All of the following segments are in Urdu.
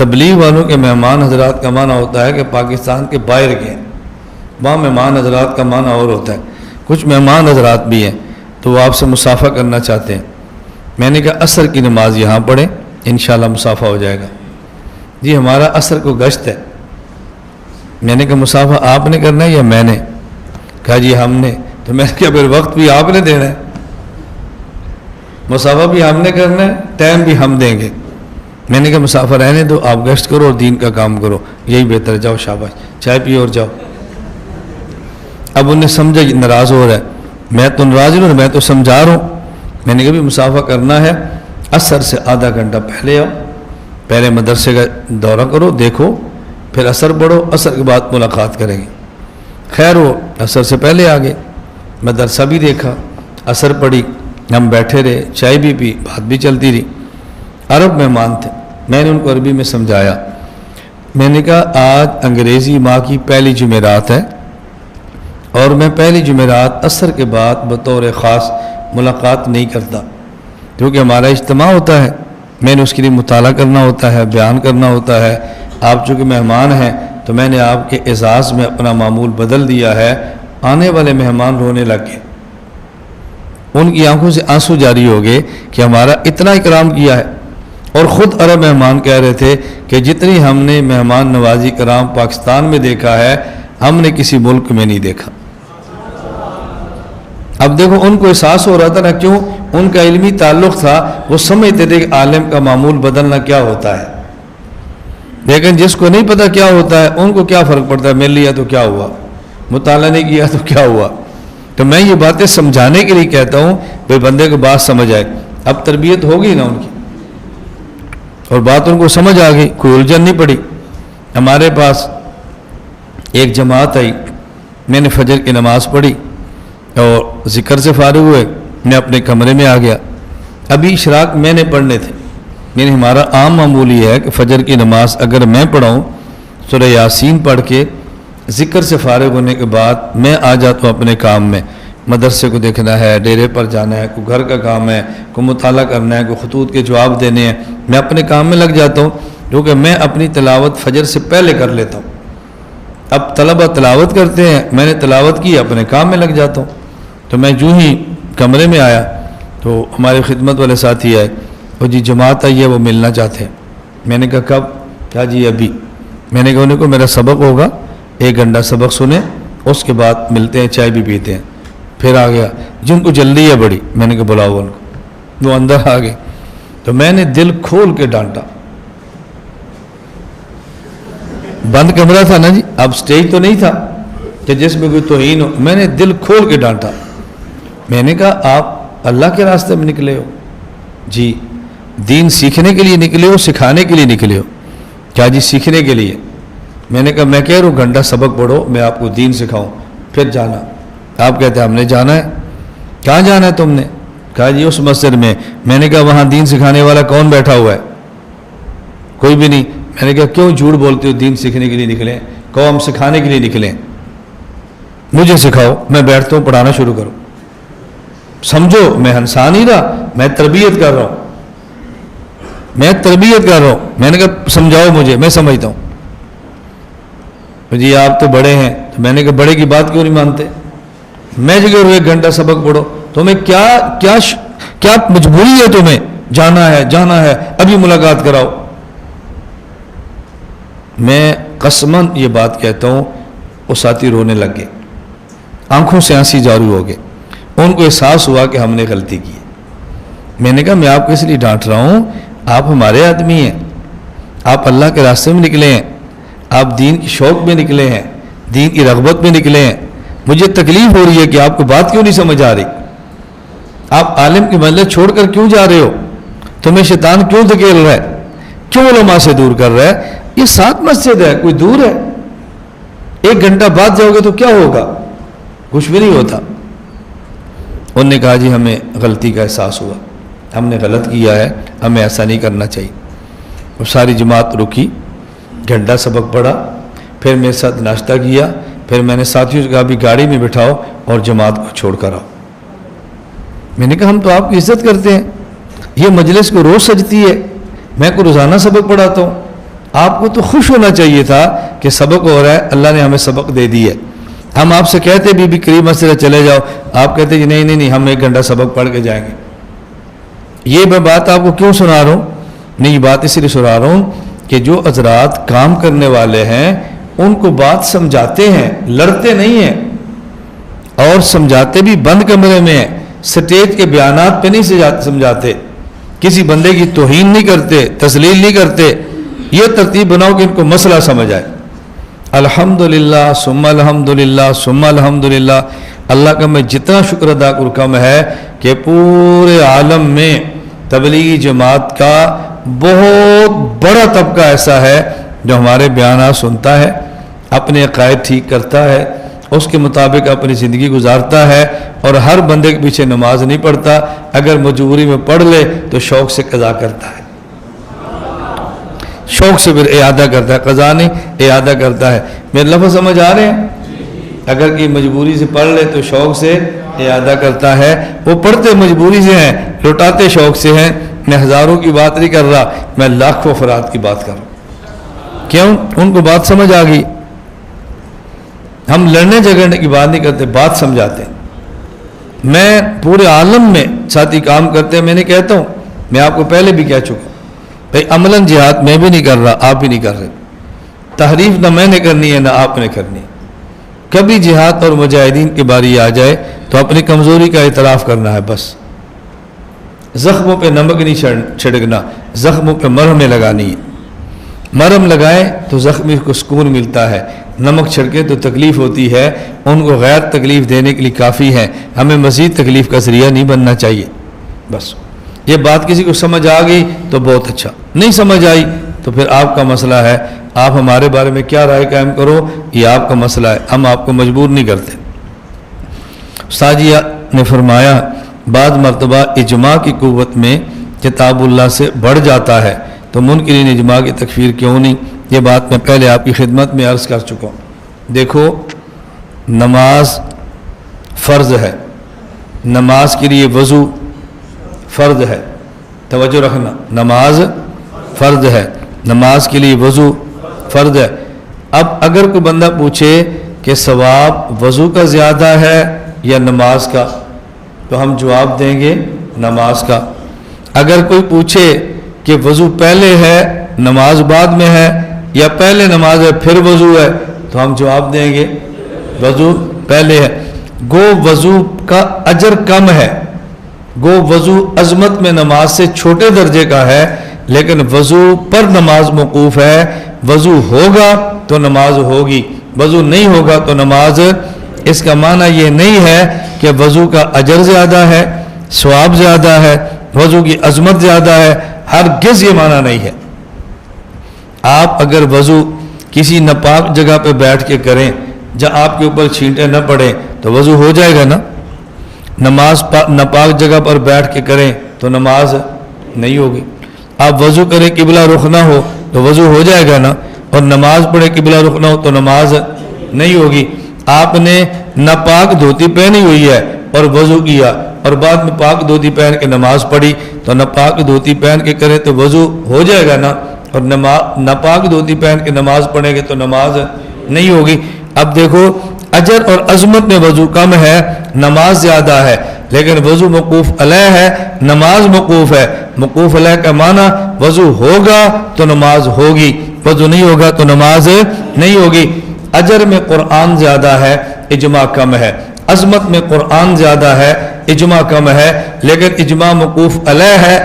تبلیغ والوں کے مہمان حضرات کا معنی ہوتا ہے کہ پاکستان کے باہر کے ہیں، وہاں مہمان حضرات کا معنی اور ہوتا ہے۔ کچھ مہمان حضرات بھی ہیں تو وہ آپ سے مصافحہ کرنا چاہتے ہیں۔ میں نے کہا عصر کی نماز یہاں پڑھیں، انشاءاللہ مصافحہ ہو جائے گا۔ جی ہمارا عصر کو گشت ہے۔ میں نے کہا مصافحہ آپ نے کرنا ہے یا میں نے؟ کہا جی ہم نے۔ تو میں نے کہا پھر وقت بھی آپ نے دینا ہے، مصافحہ بھی ہم نے کرنا ہے، ٹائم بھی ہم دیں گے۔ میں نے کہا مصافحہ رہنے دو، آپ گشت کرو اور دین کا کام کرو، یہی بہتر ہے، جاؤ شاباش، چائے پیو اور جاؤ۔ اب انہیں سمجھا یہ ناراض ہو رہا ہے، میں تو ناراض ہوں، میں تو سمجھا رہا ہوں۔ میں نے کہا بھی مصافحہ کرنا ہے، عصر سے آدھا گھنٹہ پہلے آؤ، پہلے مدرسے کا دورہ کرو، دیکھو، پھر عصر پڑھو، عصر کے بعد ملاقات کریں گے۔ خیر وہ عصر سے پہلے آ گئے، مدرسہ بھی دیکھا، عصر پڑھی، ہم بیٹھے رہے، چائے بھی پی، بات بھی چلتی رہی۔ عرب مہمان تھے، میں نے ان کو عربی میں سمجھایا۔ میں نے کہا آج انگریزی ماہ کی پہلی جمعرات ہے اور میں پہلی جمعرات عصر کے بعد بطور خاص ملاقات نہیں کرتا، کیونکہ ہمارا اجتماع ہوتا ہے، میں نے اس کے لیے مطالعہ کرنا ہوتا ہے، بیان کرنا ہوتا ہے۔ آپ چونکہ مہمان ہیں تو میں نے آپ کے اعزاز میں اپنا معمول بدل دیا ہے۔ آنے والے مہمان رونے لگ گئے، ان کی آنکھوں سے آنسو جاری ہو گئے کہ ہمارا اتنا اکرام کیا ہے، اور خود عرب مہمان کہہ رہے تھے کہ جتنی ہم نے مہمان نوازی کرام پاکستان میں دیکھا ہے، ہم نے کسی ملک میں نہیں دیکھا۔ اب دیکھو ان کو احساس ہو رہا تھا نا، کیوں؟ ان کا علمی تعلق تھا، وہ سمجھتے تھے کہ عالم کا معمول بدلنا کیا ہوتا ہے، لیکن جس کو نہیں پتا کیا ہوتا ہے ان کو کیا فرق پڑتا ہے، مل لیا تو کیا ہوا، مطالعہ نہیں کیا تو کیا ہوا۔ تو میں یہ باتیں سمجھانے کے لیے کہتا ہوں بھائی بندے کو بات سمجھ آئے۔ اب تربیت ہوگی نا ان کی، اور بات ان کو سمجھ آ گئی، کوئی الجھن نہیں پڑی۔ ہمارے پاس ایک جماعت آئی، میں نے فجر کی نماز پڑھی اور ذکر سے فارغ ہوئے، میں اپنے کمرے میں آ گیا۔ ابھی اشراق میں نے پڑھنے تھے، یعنی ہمارا عام معمول یہ ہے کہ فجر کی نماز اگر میں پڑھاؤں سورہ یاسین پڑھ کے ذکر سے فارغ ہونے کے بعد میں آ جاتا ہوں اپنے کام میں، مدرسے کو دیکھنا ہے، ڈیرے پر جانا ہے، کوئی گھر کا کام ہے، کوئی مطالعہ کرنا ہے، کوئی خطوط کے جواب دینے ہیں، میں اپنے کام میں لگ جاتا ہوں، کیونکہ میں اپنی تلاوت فجر سے پہلے کر لیتا ہوں۔ اب طلبہ تلاوت کرتے ہیں، میں نے تلاوت کی، اپنے کام میں لگ جاتا ہوں۔ تو میں جو ہی کمرے میں آیا تو ہمارے خدمت والے ساتھی آئے، وہ جی جماعت آئی ہے، وہ ملنا چاہتے ہیں۔ میں نے کہا کب؟ کیا جی ابھی۔ میں نے کہا انہیں کو میرا سبق ہوگا، 1 گھنٹہ سبق سنیں، اس کے بعد ملتے ہیں، چائے بھی پیتے ہیں۔ پھر آ گیا جن کو جلدی ہے بڑی، میں نے کہا بلاؤ ان کو، وہ اندر آ گئے۔ تو میں نے دل کھول کے ڈانٹا، بند کمرہ تھا نا جی، اب سٹیج تو نہیں تھا کہ جس میں کوئی توہین ہو، میں نے دل کھول کے ڈانٹا۔ میں نے کہا آپ اللہ کے راستے میں نکلے ہو؟ جی دین سیکھنے کے لیے نکلے ہو، سکھانے کے لیے نکلے ہو؟ کیا جی سیکھنے کے لیے۔ میں نے کہا میں کہہ رہا ہوں گھنٹہ سبق پڑھو، میں آپ کو دین سکھاؤں، پھر جانا۔ آپ کہتے ہیں ہم نے جانا ہے۔ کہاں جانا ہے تم نے؟ کہا جی اس مسجد میں۔ میں نے کہا وہاں دین سکھانے والا کون بیٹھا ہوا ہے؟ کوئی بھی نہیں۔ میں نے کہا کیوں جھوٹ بولتے ہو، دین سیکھنے کے لیے نکلیں، کہو ہم سکھانے کے لیے نکلیں، مجھے سکھاؤ، میں بیٹھتا ہوں، پڑھانا شروع کرو۔ سمجھو میں ہنسا نہیں رہا، میں تربیت کر رہا ہوں، میں تربیت کر رہا ہوں۔ میں نے کہا سمجھاؤ مجھے، میں سمجھتا ہوں۔ جی آپ تو بڑے ہیں۔ تو میں نے کہا بڑے کی بات کیوں نہیں مانتے؟ میں جگہ 1 گھنٹہ سبق پڑھو، تمہیں کیا مجبوری ہے؟ تمہیں جانا ہے، ابھی ملاقات کراؤ۔ میں قسماً یہ بات کہتا ہوں، وہ ساتھی رونے لگ گئے، آنکھوں سے آنسی جاری ہو گئے، ان کو احساس ہوا کہ ہم نے غلطی کی۔ میں نے کہا میں آپ کو اس لیے ڈانٹ رہا ہوں، آپ ہمارے آدمی ہیں، آپ اللہ کے راستے میں نکلے ہیں، آپ دین کی شوق میں نکلے ہیں، دین کی رغبت میں نکلے ہیں۔ مجھے تکلیف ہو رہی ہے کہ آپ کو بات کیوں نہیں سمجھ آ رہی، آپ عالم کی مجلس چھوڑ کر کیوں جا رہے ہو، تمہیں شیطان کیوں دھکیل رہا ہے، کیوں علماء سے دور کر رہا ہے؟ یہ 7 مسجد ہے، کوئی دور ہے؟ 1 گھنٹہ بعد جاؤ گے تو کیا ہوگا؟ کچھ بھی نہیں ہوتا۔ انہوں نے کہا جی ہمیں غلطی کا احساس ہوا، ہم نے غلط کیا ہے، ہمیں ایسا نہیں کرنا چاہیے۔ اور ساری جماعت رکی، گھنٹہ سبق پڑھا، پھر میرے ساتھ ناشتہ کیا، پھر میں نے ساتھیوں سے کہا بھی گاڑی میں بٹھاؤ اور جماعت کو چھوڑ کر آؤ۔ میں نے کہا ہم تو آپ کی عزت کرتے ہیں، یہ مجلس کو روز سجتی ہے، میں کو روزانہ سبق پڑھاتا ہوں، آپ کو تو خوش ہونا چاہیے تھا کہ سبق ہو رہا ہے، اللہ نے ہمیں سبق دے دی ہے۔ ہم آپ سے کہتے بی بی کریم مسجد چلے جاؤ، آپ کہتے جی نہیں نہیں نہیں ہم 1 گھنٹہ سبق پڑھ کے جائیں گے۔ یہ میں بات آپ کو کیوں سنا رہا ہوں؟ نہیں، یہ بات اس لیے سنا رہا ہوں کہ جو حضرات کام کرنے والے ہیں ان کو بات سمجھاتے ہیں، لڑتے نہیں ہیں، اور سمجھاتے بھی بند کمرے میں ہیں، سٹیج کے بیانات پہ نہیں سمجھاتے، کسی بندے کی توہین نہیں کرتے، تذلیل نہیں کرتے۔ یہ ترتیب بناؤ کہ ان کو مسئلہ سمجھ آئے۔ الحمدللہ ثم الحمدللہ ثم الحمدللہ، اللہ کا میں جتنا شکر ادا کروں کم ہے کہ پورے عالم میں تبلیغی جماعت کا بہت بڑا طبقہ ایسا ہے جو ہمارے بیانات سنتا ہے، اپنے عقائد ٹھیک کرتا ہے، اس کے مطابق اپنی زندگی گزارتا ہے، اور ہر بندے کے پیچھے نماز نہیں پڑھتا، اگر مجبوری میں پڑھ لے تو شوق سے قضا کرتا ہے، شوق سے پھر اعادہ کرتا ہے، قضا نہیں اعادہ کرتا ہے۔ میرے لفظ سمجھ آ رہے ہیں؟ اگر کہ مجبوری سے پڑھ لے تو شوق سے اعادہ کرتا ہے۔ وہ پڑھتے مجبوری سے ہیں، لوٹاتے شوق سے ہیں۔ میں ہزاروں کی بات نہیں کر رہا، میں لاکھوں افراد کی بات کر رہا ہوں۔ کیوں؟ ان کو بات سمجھ آ گئی۔ ہم لڑنے جھگڑنے کی بات نہیں کرتے، بات سمجھاتے ہیں۔ میں پورے عالم میں ساتھی کام کرتے ہیں، میں نہیں کہتا ہوں، میں آپ کو پہلے بھی کہہ چکا بھائی عملاً جہاد میں بھی نہیں کر رہا، آپ بھی نہیں کر رہے، تحریف نہ میں نے کرنی ہے نہ آپ نے کرنی ہے۔ کبھی جہاد اور مجاہدین کی باری آ جائے تو اپنی کمزوری کا اعتراف کرنا ہے، بس زخموں پہ نمک نہیں چھڑکنا، زخموں پہ مرہمیں لگانی ہے۔ مرہم لگائیں تو زخمی کو سکون ملتا ہے، نمک چھڑکے تو تکلیف ہوتی ہے، ان کو غیر تکلیف دینے کے لیے کافی ہے، ہمیں مزید تکلیف کا ذریعہ نہیں بننا چاہیے۔ بس یہ بات کسی کو سمجھ آ گئی تو بہت اچھا، نہیں سمجھ آئی تو پھر آپ کا مسئلہ ہے، آپ ہمارے بارے میں کیا رائے قائم کرو یہ آپ کا مسئلہ ہے، ہم آپ کو مجبور نہیں کرتے۔ ساجیہ نے فرمایا بعض مرتبہ اجماع کی قوت میں کتاب اللہ سے بڑھ جاتا ہے تو منکرین اجماع کی تکفیر کیوں نہیں؟ یہ بات میں پہلے آپ کی خدمت میں عرض کر چکا ہوں۔ دیکھو نماز فرض ہے، نماز کے لیے وضو فرض ہے، توجہ رکھنا، نماز فرض ہے، نماز کے لیے وضو فرض ہے۔ اب اگر کوئی بندہ پوچھے کہ ثواب وضو کا زیادہ ہے یا نماز کا، تو ہم جواب دیں گے نماز کا۔ اگر کوئی پوچھے کہ وضو پہلے ہے نماز بعد میں ہے یا پہلے نماز ہے پھر وضو ہے، تو ہم جواب دیں گے وضو پہلے ہے۔ گو وضو کا اجر کم ہے، گو وضو عظمت میں نماز سے چھوٹے درجے کا ہے، لیکن وضو پر نماز موقوف ہے۔ وضو ہوگا تو نماز ہوگی، وضو نہیں ہوگا تو نماز۔ اس کا معنی یہ نہیں ہے کہ وضو کا اجر زیادہ ہے، ثواب زیادہ ہے، وضو کی عظمت زیادہ ہے، ہرگز یہ معنی نہیں ہے۔ آپ اگر وضو کسی ناپاک جگہ پہ بیٹھ کے کریں جہاں آپ کے اوپر چھینٹیں نہ پڑیں تو وضو ہو جائے گا نا۔ نماز ناپاک جگہ پر بیٹھ کے کریں تو نماز نہیں ہوگی۔ آپ وضو کریں قبلہ رخ نہ ہو تو وضو ہو جائے گا نا، اور نماز پڑھے قبلہ رخ نہ ہو تو نماز نہیں ہوگی۔ آپ نے ناپاک دھوتی پہنی ہوئی ہے اور وضو کیا اور بعد میں پاک دھوتی پہن کے نماز پڑھی تو ناپاک دھوتی پہن کے کریں تو وضو ہو جائے گا نا، اور ناپاک دھوتی پہن کے نماز پڑھیں گے تو نماز نہیں ہوگی۔ اب دیکھو اجر اور عظمت میں وضو کم ہے، نماز زیادہ ہے، لیکن وضو موقوف علیہ ہے، نماز موقوف ہے۔ موقوف علیہ کا معنی وضو ہوگا تو نماز ہوگی، وضو نہیں ہوگا تو نماز نہیں ہوگی۔ اجر میں قرآن زیادہ ہے، اجماع کم ہے، عظمت میں قرآن زیادہ ہے، اجماع کم ہے، لیکن اجماع موقوف علیہ ہے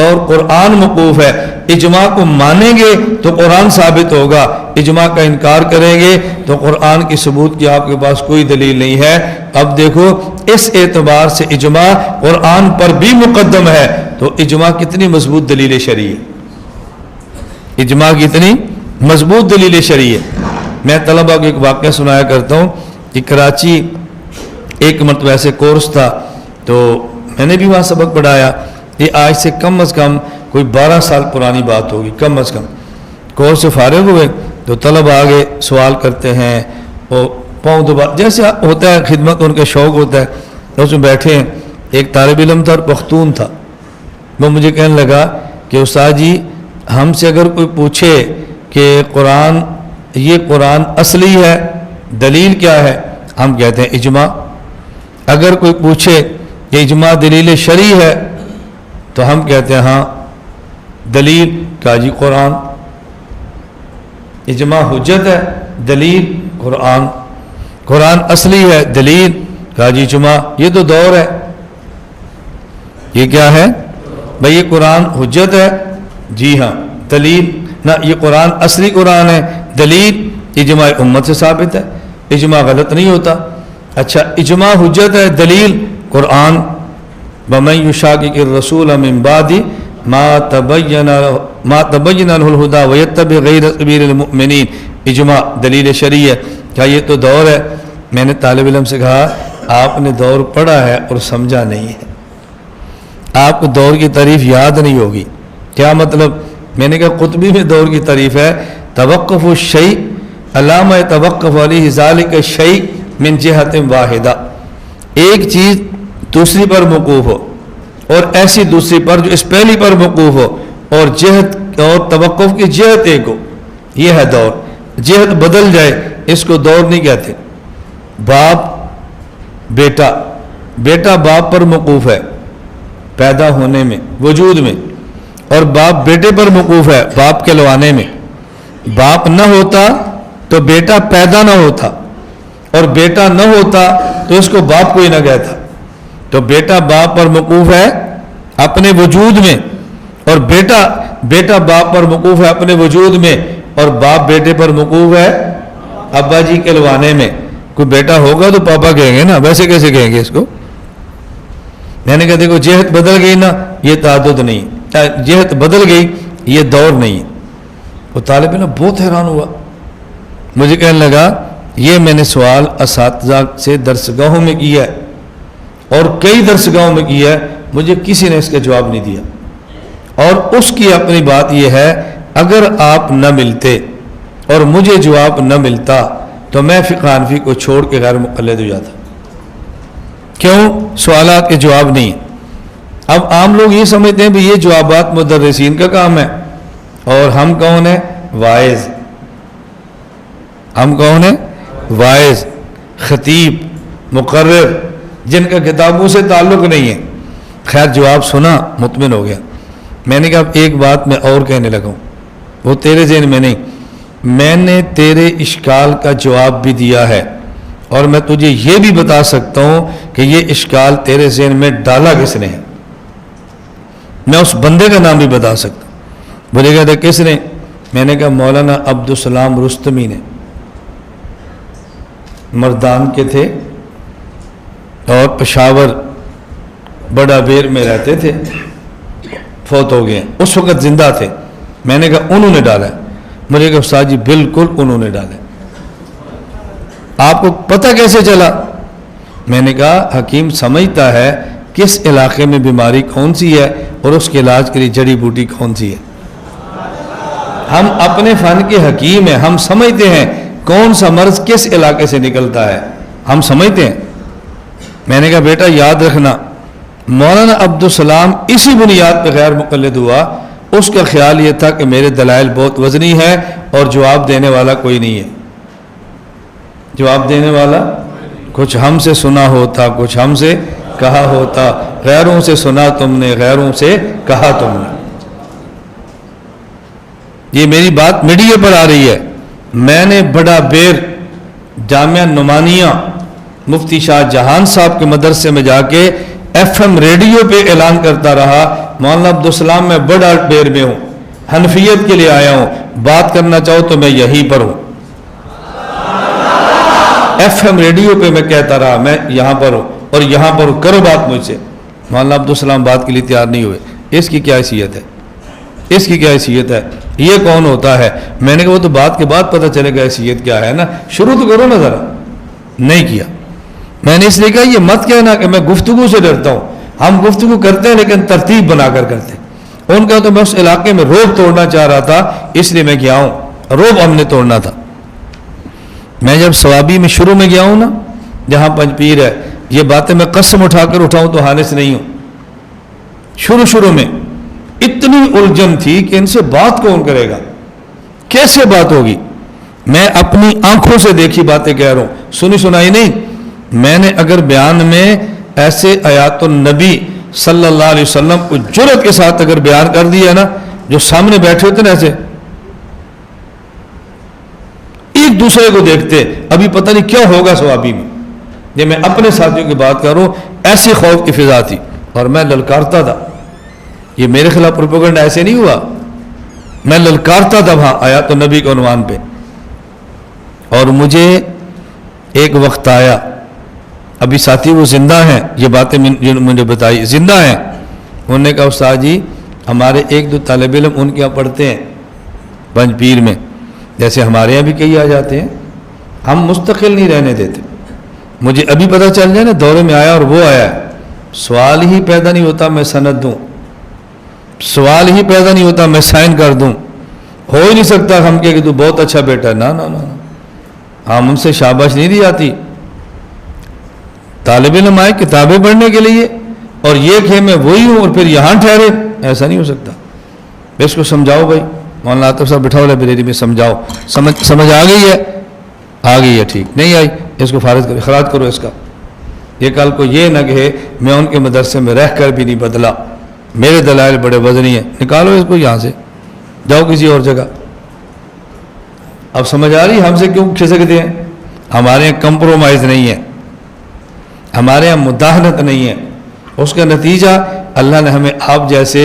اور قرآن موقوف ہے۔ اجماع کو مانیں گے تو قرآن ثابت ہوگا، اجماع کا انکار کریں گے تو قرآن کی ثبوت کی آپ کے پاس کوئی دلیل نہیں ہے۔ اب دیکھو اس اعتبار سے اجماع قرآن پر بھی مقدم ہے تو اجماع کتنی مضبوط دلیل شرعی ہے، اجماع کتنی مضبوط دلیل شرعی ہے۔ میں طلبہ کو ایک واقعہ سنایا کرتا ہوں کہ کراچی ایک مرتبہ ایسے کورس تھا تو میں نے بھی وہاں سبق پڑھایا، یہ آج سے کم از کم کوئی 12 سال پرانی بات ہوگی، کم از کم۔ کورس سے فارغ ہوئے تو طلبہ آگے سوال کرتے ہیں، وہ پاؤں دبا جیسے ہوتا ہے، خدمت ان کا شوق ہوتا ہے، تو اس میں بیٹھے ہیں۔ ایک طالب علم تھا اور پختون تھا، وہ مجھے کہنے لگا کہ استاد جی ہم سے اگر کوئی پوچھے کہ یہ قرآن اصلی ہے، دلیل کیا ہے؟ ہم کہتے ہیں اجماع۔ اگر کوئی پوچھے کہ اجماع دلیل شرعی ہے تو ہم کہتے ہیں ہاں دلیل کہا جی قرآن، اجماع حجت ہے، دلیل قرآن، قرآن اصلی ہے، دلیل کہا جی اجماع۔ یہ تو دور ہے، یہ کیا ہے بھئی؟ یہ قرآن حجت ہے، جی ہاں، دلیل نہ یہ قرآن اصلی قرآن ہے، دلیل اجماع امت سے ثابت ہے، اجماع غلط نہیں ہوتا۔ اچھا اجماع حجت ہے، دلیل قرآن، وَمَن يُشَاقِقِ الرَّسُولَ مِن بَعْدِ مَا تَبَيَّنَ لَهُ الْهُدَىٰ وَيَتَّبِعْ غَيْرَ سَبِيلِ الْمُؤْمِنِينَ، اجماع دلیل شرعی ہے۔ کیا یہ تو دور ہے؟ میں نے طالب علم سے کہا آپ نے دور پڑھا ہے اور سمجھا نہیں ہے، آپ کو دور کی تعریف یاد نہیں ہوگی۔ کیا مطلب؟ میں نے کہا قطبی میں دور کی تعریف ہے توقف الشیء علامہ توقف علیہ ذالک الشیء من جہت واحدہ، ایک چیز دوسری پر موقوف ہو اور ایسی دوسری پر جو اس پہلی پر موقوف ہو، اور جہت اور توقف کی جہت ایک ہو، یہ ہے دور۔ جہت بدل جائے اس کو دور نہیں کہتے۔ باپ بیٹا، بیٹا باپ پر موقوف ہے پیدا ہونے میں، وجود میں، اور باپ بیٹے پر موقوف ہے باپ کے لوانے میں۔ باپ نہ ہوتا تو بیٹا پیدا نہ ہوتا، اور بیٹا نہ ہوتا تو اس کو باپ کوئی نہ کہتا۔ تو بیٹا باپ پر موقوف ہے اپنے وجود میں، اور بیٹا باپ پر موقوف ہے اپنے وجود میں، اور باپ بیٹے پر موقوف ہے ابا جی کے لوانے میں۔ کوئی بیٹا ہوگا تو پاپا کہیں گے نا، ویسے کیسے کہیں گے اس کو؟ میں نے کہا دیکھو جہت بدل گئی نا، یہ تعدد نہیں، جہت بدل گئی یہ دور نہیں ہے۔ وہ طالب علم بہت حیران ہوا، مجھے کہنے لگا یہ میں نے سوال اساتذہ سے درسگاہوں میں کیا ہے اور کئی درسگاہوں میں کیا ہے، مجھے کسی نے اس کا جواب نہیں دیا۔ اور اس کی اپنی بات یہ ہے اگر آپ نہ ملتے اور مجھے جواب نہ ملتا تو میں فقہ حنفی کو چھوڑ کے غیر مقلد ہو جاتا۔ کیوں؟ سوالات کے جواب نہیں۔ اب عام لوگ یہ سمجھتے ہیں کہ یہ جوابات مدرسین کا کام ہے، اور ہم کون ہیں؟ واعظ۔ ہم کون ہیں؟ واعظ، خطیب، مقرر، جن کا کتابوں سے تعلق نہیں ہے۔ خیر جواب سنا، مطمئن ہو گیا۔ میں نے کہا اب ایک بات میں اور کہنے لگا ہوں، وہ تیرے ذہن میں نہیں، میں نے تیرے اشکال کا جواب بھی دیا ہے، اور میں تجھے یہ بھی بتا سکتا ہوں کہ یہ اشکال تیرے ذہن میں ڈالا کس نے ہے۔ میں اس بندے کا نام بھی بتا سکتا ہوں۔ مجھے کہا تھا کس نے؟ میں نے کہا مولانا عبدالسلام رستمی نے، مردان کے تھے اور پشاور بڑا بیر میں رہتے تھے، فوت ہو گئے، اس وقت زندہ تھے۔ میں نے کہا انہوں نے ڈالا ہے؟ مجھے کہا استاد جی بالکل انہوں نے ڈالا ہے۔ آپ کو پتہ کیسے چلا؟ میں نے کہا حکیم سمجھتا ہے کس علاقے میں بیماری کون سی ہے اور اس کے علاج کے لیے جڑی بوٹی کون سی ہے۔ ہم اپنے فن کے حکیم ہیں، ہم سمجھتے ہیں کون سا مرض کس علاقے سے نکلتا ہے، ہم سمجھتے ہیں۔ میں نے کہا بیٹا یاد رکھنا، مولانا عبدالسلام اسی بنیاد پہ غیر مقلد ہوا، اس کا خیال یہ تھا کہ میرے دلائل بہت وزنی ہے اور جواب دینے والا کوئی نہیں ہے۔ جواب دینے والا کچھ ہم سے سنا ہوتا، کچھ ہم سے کہا ہوتا، غیروں سے سنا تم نے، غیروں سے کہا تم نے۔ یہ میری بات میڈیا پر آ رہی ہے۔ میں نے بڑا بیر جامعہ نعمانیہ مفتی شاہ جہان صاحب کے مدرسے میں جا کے ایف ایم ریڈیو پہ اعلان کرتا رہا مولانا عبدالسلام میں بڑا بیر میں ہوں، حنفیت کے لیے آیا ہوں، بات کرنا چاہو تو میں یہیں پر ہوں۔ ایف ایم ریڈیو پہ میں کہتا رہا میں یہاں پر ہوں اور یہاں پر ہوں، کرو بات مجھ سے۔ مولانا عبدالسلام بات کے لیے تیار نہیں ہوئے۔ اس کی کیا حیثیت ہے؟ اس کی کیا حیثیت ہے؟ یہ کون ہوتا ہے؟ میں نے کہا وہ تو بات کے بعد پتہ چلے گا حیثیت کیا ہے نا، شروع تو کرو نا ذرا۔ نہیں کیا۔ میں نے اس لیے کہا یہ مت کہنا کہ میں گفتگو سے ڈرتا ہوں، ہم گفتگو کرتے ہیں لیکن ترتیب بنا کر کرتے ہیں۔ ان کا تو میں اس علاقے میں روب توڑنا چاہ رہا تھا، اس لیے میں گیا ہوں، روب ہم نے توڑنا تھا۔ میں جب ثوابی میں شروع میں گیا ہوں نا، جہاں پنج پیر ہے، یہ باتیں میں قسم اٹھا کر اٹھاؤں تو حانس نہیں ہوں۔ شروع میں اتنی الجھن تھی کہ ان سے بات کون کرے گا، کیسے بات ہوگی؟ میں اپنی آنکھوں سے دیکھی باتیں کہہ رہا ہوں، سنی سنائی نہیں۔ میں نے اگر بیان میں ایسے آیات النبی صلی اللہ علیہ وسلم کو جرأت کے ساتھ اگر بیان کر دیا نا، جو سامنے بیٹھے ہوتے نا ایسے ایک دوسرے کو دیکھتے، ابھی پتہ نہیں کیا ہوگا ثوابی میں۔ یہ میں اپنے ساتھیوں کی بات کر رہا ہوں، ایسی خوف کی فضا تھی اور میں للکارتا تھا۔ یہ میرے خلاف پروپیگنڈا ایسے نہیں ہوا، میں للکارتا تھا وہاں آیات النبی کے عنوان پہ۔ اور مجھے ایک وقت آیا، ابھی ساتھی وہ زندہ ہیں، یہ باتیں مجھے بتائی زندہ ہیں، انہوں نے کہا استاد جی ہمارے ایک دو طالب علم ان کے یہاں پڑھتے ہیں پنج پیر میں، جیسے ہمارے یہاں بھی کئی آ جاتے ہیں، ہم مستقل نہیں رہنے دیتے۔ مجھے ابھی پتہ چل جائے نا دورے میں آیا اور وہ آیا ہے، سوال ہی پیدا نہیں ہوتا میں سند دوں، سوال ہی پیدا نہیں ہوتا میں سائن کر دوں، ہو ہی نہیں سکتا ہم کہ تو بہت اچھا بیٹا ہے، نا نا نا، ہم ان سے شاباش نہیں دی جاتی۔ طالب علم آئے کتابیں پڑھنے کے لیے اور یہ کہ میں وہی ہوں اور پھر یہاں ٹھہرے، ایسا نہیں ہو سکتا۔ اس کو سمجھاؤ بھائی، مولانا عاطف صاحب بٹھاؤ لائبریری میں، سمجھاؤ، سمجھ آ گئی ہے؟ آ گئی ہے، ٹھیک، نہیں آئی اس کو فارغ کرو، اخراج کرو اس کا۔ یہ کل کو یہ نہ کہے میں ان کے مدرسے میں رہ کر بھی نہیں بدلا، میرے دلائل بڑے وزنی ہیں، نکالو اس کو یہاں سے، جاؤ کسی اور جگہ۔ اب سمجھ آ رہی ہم سے کیوں کھسکتے ہیں؟ ہمارے یہاں کمپرومائز نہیں ہے، ہمارے یہاں مداہنت نہیں ہے، اس کا نتیجہ اللہ نے ہمیں آپ جیسے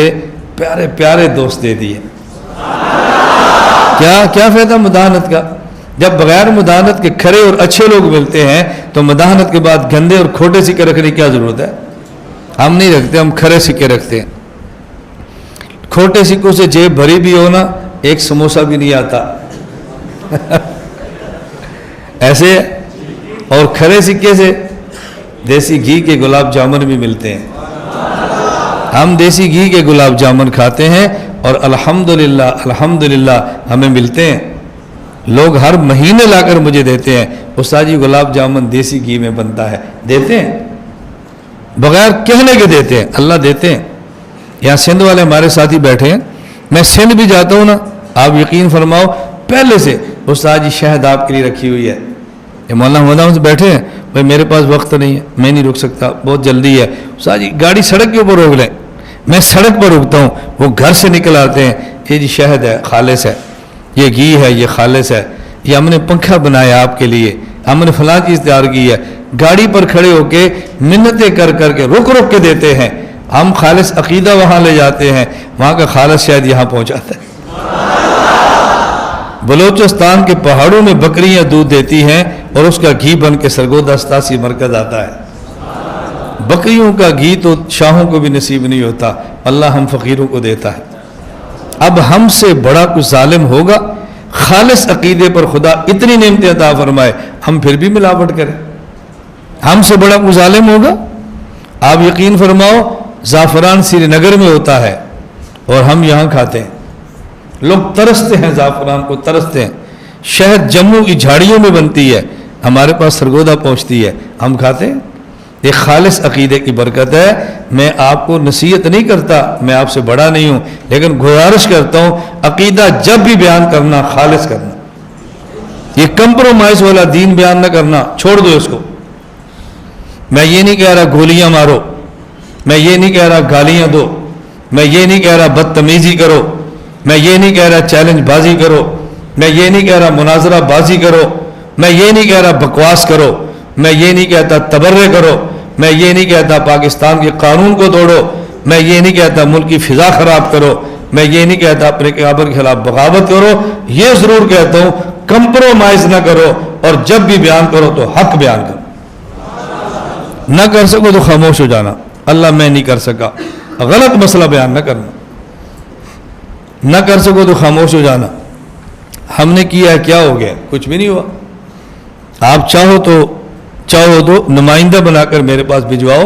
پیارے پیارے دوست دے دیے۔ کیا فائدہ مداہنت کا؟ جب بغیر مداہنت کے کھرے اور اچھے لوگ ملتے ہیں تو مداہنت کے بعد گندے اور کھوٹے سکے رکھنے کی کیا ضرورت ہے؟ ہم نہیں رکھتے، ہم کھرے سکے رکھتے ہیں۔ کھوٹے سکوں سے جیب بھری بھی ہونا ایک سموسہ بھی نہیں آتا ایسے، اور کھرے سکے سے دیسی گھی کے گلاب جامن بھی ملتے ہیں۔ ہم دیسی گھی کے گلاب جامن کھاتے ہیں اور الحمدللہ ہمیں ملتے ہیں، لوگ ہر مہینے لا کر مجھے دیتے ہیں استاد جی گلاب جامن دیسی گھی میں بنتا ہے، دیتے ہیں، بغیر کہنے کے دیتے ہیں، اللہ دیتے ہیں۔ یہاں سندھ والے ہمارے ساتھی بیٹھے ہیں، میں سندھ بھی جاتا ہوں نا، آپ یقین فرماؤ پہلے سے استاد جی شہد آپ کے لیے رکھی ہوئی ہے۔ یہ مولانا سے بیٹھے ہیں، بھائی میرے پاس وقت نہیں ہے، میں نہیں رک سکتا، بہت جلدی ہے، استاد جی گاڑی سڑک کے اوپر روک لیں، میں سڑک پر رکتا ہوں، وہ گھر سے نکل آتے ہیں، یہ جی شہد ہے خالص ہے، یہ گھی ہے یہ خالص ہے، یہ ہم نے پنکھا بنایا آپ کے لیے، ہم نے فلاں چیز تیار کی ہے، گاڑی پر کھڑے ہو کے منتیں کر کے رک کے دیتے ہیں، ہم خالص عقیدہ وہاں لے جاتے ہیں، وہاں کا خالص شاید یہاں پہنچاتا ہے۔ بلوچستان کے پہاڑوں میں بکریاں دودھ دیتی ہیں اور اس کا گھی بن کے سرگودا 87 مرکز آتا ہے۔ بکریوں کا گھی تو شاہوں کو بھی نصیب نہیں ہوتا، اللہ ہم فقیروں کو دیتا ہے۔ اب ہم سے بڑا کچھ ظالم ہوگا؟ خالص عقیدے پر خدا اتنی نعمتیں عطا فرمائے، ہم پھر بھی ملاوٹ کریں، ہم سے بڑا کچھ ظالم ہوگا؟ آپ یقین فرماؤ زعفران سری نگر میں ہوتا ہے اور ہم یہاں کھاتے ہیں، لوگ ترستے ہیں، زعفران کو ترستے ہیں، شہد جموں کی جھاڑیوں میں بنتی ہے، ہمارے پاس سرگودا پہنچتی ہے، ہم کھاتے ہیں۔ یہ خالص عقیدے کی برکت ہے۔ میں آپ کو نصیحت نہیں کرتا، میں آپ سے بڑا نہیں ہوں، لیکن گزارش کرتا ہوں عقیدہ جب بھی بیان کرنا خالص کرنا، یہ کمپرومائز والا دین بیان نہ کرنا، چھوڑ دو اس کو۔ میں یہ نہیں کہہ رہا گولیاں مارو، میں یہ نہیں کہہ رہا گالیاں دو، میں یہ نہیں کہہ رہا بدتمیزی کرو، میں یہ نہیں کہہ رہا چیلنج بازی کرو، میں یہ نہیں کہہ رہا مناظرہ بازی کرو، میں یہ نہیں کہہ رہا بکواس کرو، میں یہ نہیں کہتا تبرے کرو، میں یہ نہیں کہتا پاکستان کے قانون کو توڑو، میں یہ نہیں کہتا ملک کی فضا خراب کرو، میں یہ نہیں کہتا اپنے قیادت کے خلاف بغاوت کرو، یہ ضرور کہتا ہوں کمپرومائز نہ کرو، اور جب بھی بیان کرو تو حق بیان کرو، نہ کر سکو تو خاموش ہو جانا، اللہ میں نہیں کر سکا، غلط مسئلہ بیان نہ کرنا، نہ کر سکو تو خاموش ہو جانا۔ ہم نے کیا ہے، کیا ہو گیا؟ کچھ بھی نہیں ہوا۔ آپ چاہو تو نمائندہ بنا کر میرے پاس بھجواؤ،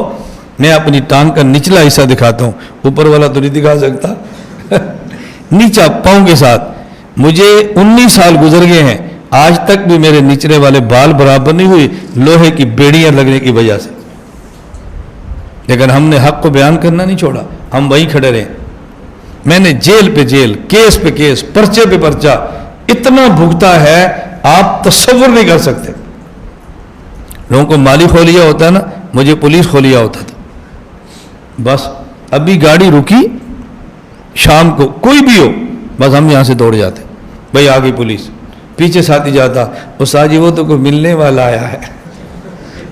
میں اپنی ٹانگ کا نچلا حصہ دکھاتا ہوں، اوپر والا تو نہیں دکھا سکتا نیچا پاؤں کے ساتھ۔ مجھے 19 سال گزر گئے ہیں، آج تک بھی میرے نچلے والے بال برابر نہیں ہوئی، لوہے کی بیڑیاں لگنے کی وجہ سے، لیکن ہم نے حق کو بیان کرنا نہیں چھوڑا، ہم وہیں کھڑے رہے۔ میں نے جیل پہ جیل، کیس پہ کیس، پرچے پہ پرچہ، اتنا بھگتا ہے آپ تصور نہیں کر سکتے. لوگوں کو مالی خولیہ ہوتا ہے نا، مجھے پولیس خولیہ ہوتا تھا. بس ابھی گاڑی رکی شام کو کوئی بھی ہو، بس ہم یہاں سے دوڑ جاتے، بھائی آ گئی پولیس. پیچھے ساتھی جاتا، استاد جی وہ تو کوئی ملنے والا آیا ہے.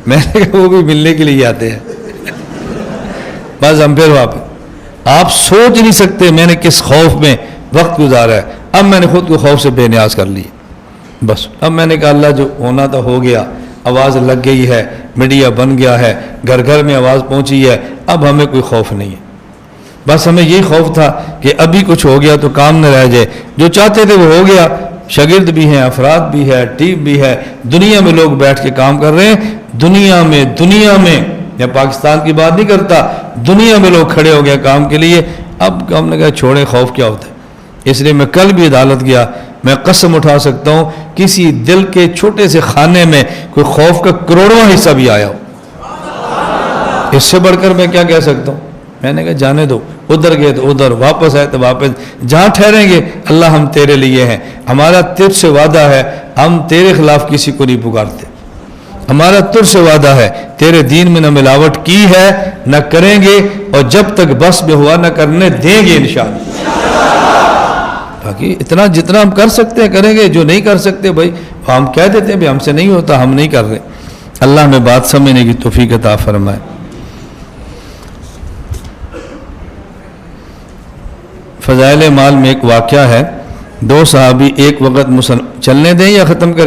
میں نے کہا وہ بھی ملنے کے لیے آتے ہیں. بس ہم پھر واپس. آپ سوچ نہیں سکتے میں نے کس خوف میں وقت گزارا ہے. اب میں نے خود کو خوف سے بے نیاز کر لی. بس اب میں نے کہا اللہ جو ہونا تھا ہو گیا، آواز لگ گئی ہے، میڈیا بن گیا ہے، گھر گھر میں آواز پہنچی ہے، اب ہمیں کوئی خوف نہیں ہے. بس ہمیں یہی خوف تھا کہ ابھی کچھ ہو گیا تو کام نہ رہ جائے. جو چاہتے تھے وہ ہو گیا. شاگرد بھی ہیں، افراد بھی ہے، ٹیم بھی ہے، دنیا میں لوگ بیٹھ کے کام کر رہے ہیں. دنیا میں یا پاکستان کی بات نہیں کرتا، دنیا میں لوگ کھڑے ہو گئے کام کے لیے. اب ہم نے کہا چھوڑے خوف کیا ہوتا ہے. اس لیے میں کل بھی عدالت گیا، میں قسم اٹھا سکتا ہوں کسی دل کے چھوٹے سے خانے میں کوئی خوف کا کروڑواں حصہ بھی آیا ہو. اس سے بڑھ کر میں کیا کہہ سکتا ہوں. میں نے کہا جانے دو، ادھر گئے تو ادھر، واپس آئے تو واپس. جہاں ٹھہریں گے اللہ ہم تیرے لیے ہیں. ہمارا تجھ سے وعدہ ہے ہم تیرے خلاف کسی کو نہیں پکارتے. ہمارا تجھ سے وعدہ ہے تیرے دین میں نہ ملاوٹ کی ہے نہ کریں گے، اور جب تک بس میں ہوا نہ کرنے دیں گے انشاءاللہ. باقی اتنا جتنا ہم کر سکتے ہیں کریں گے، جو نہیں کر سکتے بھائی ہم کہہ دیتے ہیں ہم سے نہیں ہوتا، ہم نہیں کر رہے. اللہ ہمیں بات سمجھنے کی توفیق عطا فرمائے. فضائل مال میں ایک واقعہ ہے. 2 صحابی ایک وقت چلنے دیں یا ختم کریں؟